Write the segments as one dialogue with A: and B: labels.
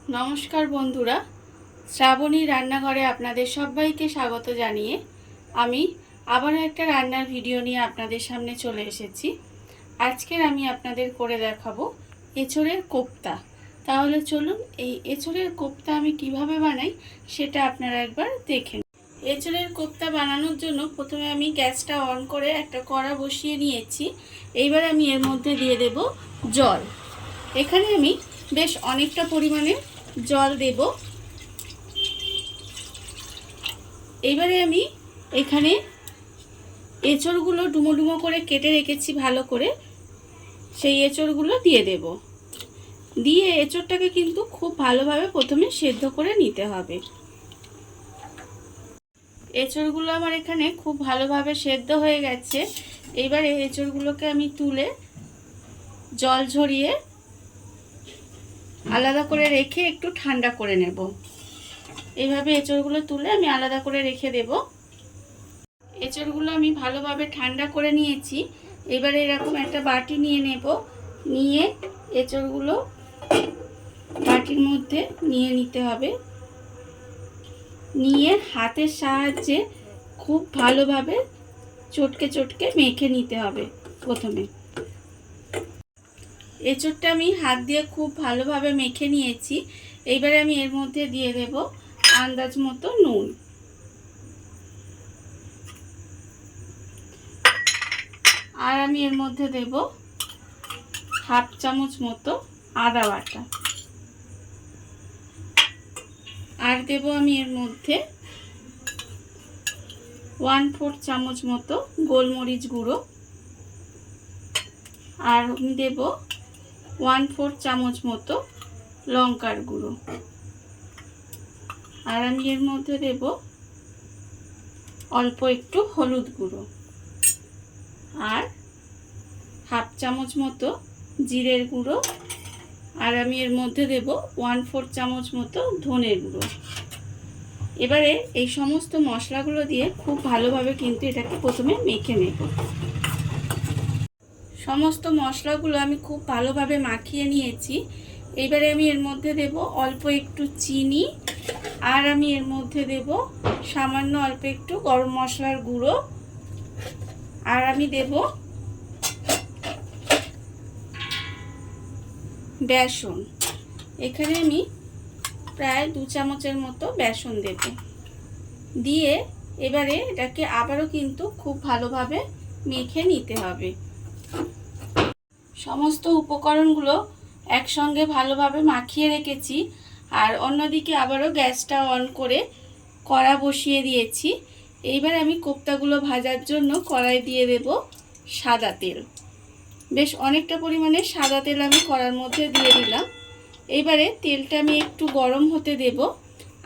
A: নমস্কার বন্ধুরা, শ্রাবণী রান্নাঘরে আপনাদের সবাইকে স্বাগত জানিয়ে আমি আবারও একটা রান্নার ভিডিও নিয়ে আপনাদের সামনে চলে এসেছি। আজকের আমি আপনাদের করে দেখাবো এঁচোড়ের কোপ্তা। তাহলে চলুন এই এঁচোড়ের কোপ্তা আমি কিভাবে বানাই সেটা আপনারা একবার দেখেন। এঁচোড়ের কোপ্তা বানানোর জন্য প্রথমে আমি গ্যাসটা অন করে একটা কড়া বসিয়ে নিয়েছি। এইবার আমি এর মধ্যে দিয়ে দেব জল। এখানে আমি বেশ অনেকটা পরিমাণে জল দেব। এইবারে আমি এখানে এঁচোড়গুলো ডুমো ডুমো করে কেটে রেখেছি ভালো করে, সেই এঁচোড়গুলো দিয়ে দেব। দিয়ে এঁচোড়টাকে কিন্তু খুব ভালোভাবে প্রথমে সেদ্ধ করে নিতে হবে। এঁচোড়গুলো আমার এখানে খুব ভালোভাবে সেদ্ধ হয়ে গেছে। এইবারে এঁচোড়গুলোকে আমি তুলে জল ঝরিয়ে আলাদা করে রেখে একটু ঠান্ডা করে নেব। এইভাবে এঁচোড়গুলো তুলে আমি আলাদা করে রেখে দেব। এঁচোড়গুলো আমি ভালোভাবে ঠান্ডা করে নিয়েছি। এবারে এরকম একটা বাটি নিয়ে নেব, নিয়ে এঁচোড়গুলো বাটির মধ্যে নিয়ে নিতে হবে। নিয়ে হাতের সাহায্যে খুব ভালোভাবে চটকে চটকে মেখে নিতে হবে। প্রথমে এঁচোড়টা আমি হাত দিয়ে খুব ভালোভাবে মেখে নিয়েছি। এইবারে আমি এর মধ্যে দিয়ে দেব আন্দাজ মতো নুন। আর আমি এর মধ্যে দেব হাফ চামচ মতো আদা বাটা। আর দেব আমি এর মধ্যে 1/4 চামচ মতো গোলমরিচ গুঁড়ো। আর আমি দেব 1/4 চামচ মতো লঙ্কার গুঁড়ো। আর আমি এর মধ্যে দেব অল্প একটু হলুদ গুঁড়ো। আর হাফ চামচ মতো জিরের গুঁড়ো। আর আমি এর মধ্যে দেব 1/4 চামচ মতো ধনের গুঁড়ো। এবারে এই সমস্ত মশলাগুলো দিয়ে খুব ভালোভাবে কিন্তু এটাকে প্রথমে মেখে নেব। সমস্ত মশলাগুলো আমি খুব ভালোভাবে মাখিয়ে নিয়েছি। এবারে আমি এর মধ্যে দেব অল্প একটু চিনি। আর আমি এর মধ্যে দেব সামান্য অল্প একটু গরম মশলার গুঁড়ো। আর আমি দেব বেসন। এখানে আমি প্রায় 2 চামচের মতো বেসন দেব। দিয়ে এবারে এটাকে আবারও কিন্তু খুব ভালোভাবে মেখে নিতে হবে। সমস্ত উপকরণগুলো একসঙ্গে ভালোভাবে মাখিয়ে রেখেছি। আর অন্যদিকে আবারও গ্যাসটা অন করে কড়া বসিয়ে দিয়েছি। এইবার আমি কোপ্তাগুলো ভাজার জন্য কড়াই দিয়ে দেব সাদা তেল। বেশ অনেকটা পরিমাণে সাদা তেল আমি কড়ার মধ্যে দিয়ে দিলাম। এইবারে তেলটা আমি একটু গরম হতে দেব।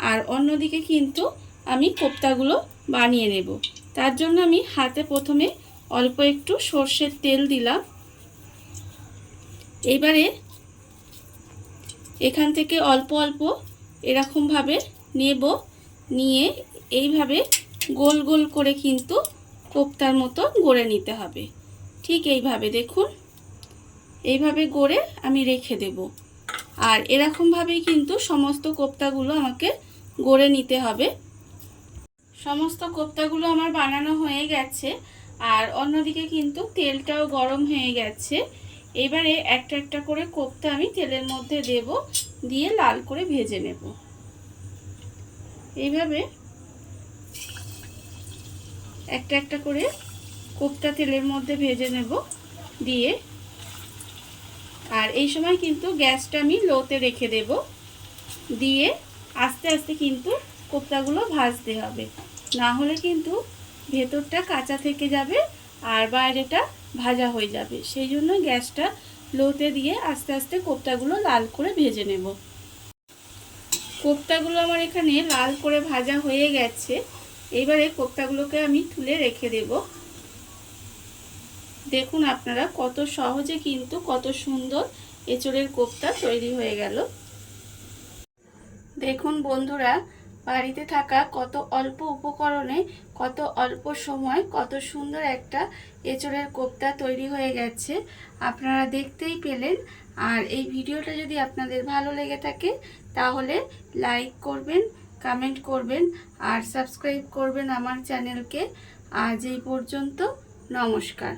A: আর অন্যদিকে কিন্তু আমি কোপ্তাগুলো বানিয়ে নেব। তার জন্য আমি হাতে প্রথমে অল্প একটু সর্ষের তেল দিলাম। এইবারে এখান থেকে অল্প অল্প এরকমভাবে নেব, নিয়ে এইভাবে গোল গোল করে কিন্তু কোপ্তার মতো গড়ে নিতে হবে। ঠিক এইভাবে দেখুন, এইভাবে গড়ে আমি রেখে দেব। আর এরকমভাবেই কিন্তু সমস্ত কোপ্তাগুলো আমাকে গড়ে নিতে হবে। সমস্ত কোপ্তাগুলো আমার বানানো হয়ে গেছে। আর অন্যদিকে কিন্তু তেলটাও গরম হয়ে গেছে। এবারে একটা একটা করে কোপ্তা আমি তেলের মধ্যে দেব, দিয়ে লাল করে ভেজে নেব। এইভাবে একটা একটা করে কোপ্তা তেলের মধ্যে ভেজে নেব দিয়ে। আর এই সময় কিন্তু গ্যাসটা আমি লোতে রেখে দেব। দিয়ে আস্তে আস্তে কিন্তু কোপ্তাগুলো ভাজতে হবে, না হলে কিন্তু ভেতরটা কাঁচা থেকে যাবে আর বাইরেটা ভাজা হয়ে যাবে। সেই জন্য গ্যাসটা লোতে দিয়ে আস্তে আস্তে কোপ্তাগুলো লাল করে ভেজে নেব। কোপ্তাগুলো আমার এখানে লাল করে ভাজা হয়ে গেছে। এবারে কোপ্তাগুলোকে আমি তুলে রেখে দেব। দেখুন আপনারা কত সহজে কিন্তু কত সুন্দর এঁচোড়ের কোপ্তা তৈরি হয়ে গেল। দেখুন বন্ধুরা, বাড়িতে থাকা কত অল্প উপকরণে কত অল্প সময় কত সুন্দর একটা এঁচোড়ের কোপ্তা তৈরি হয়ে গেছে। আপনারা দেখতেই পেলেন। আর এই ভিডিওটা যদি আপনাদের ভালো লেগে থাকে তাহলে লাইক করবেন, কমেন্ট করবেন আর সাবস্ক্রাইব করবেন আমার চ্যানেলকে। আজ এই পর্যন্ত, নমস্কার।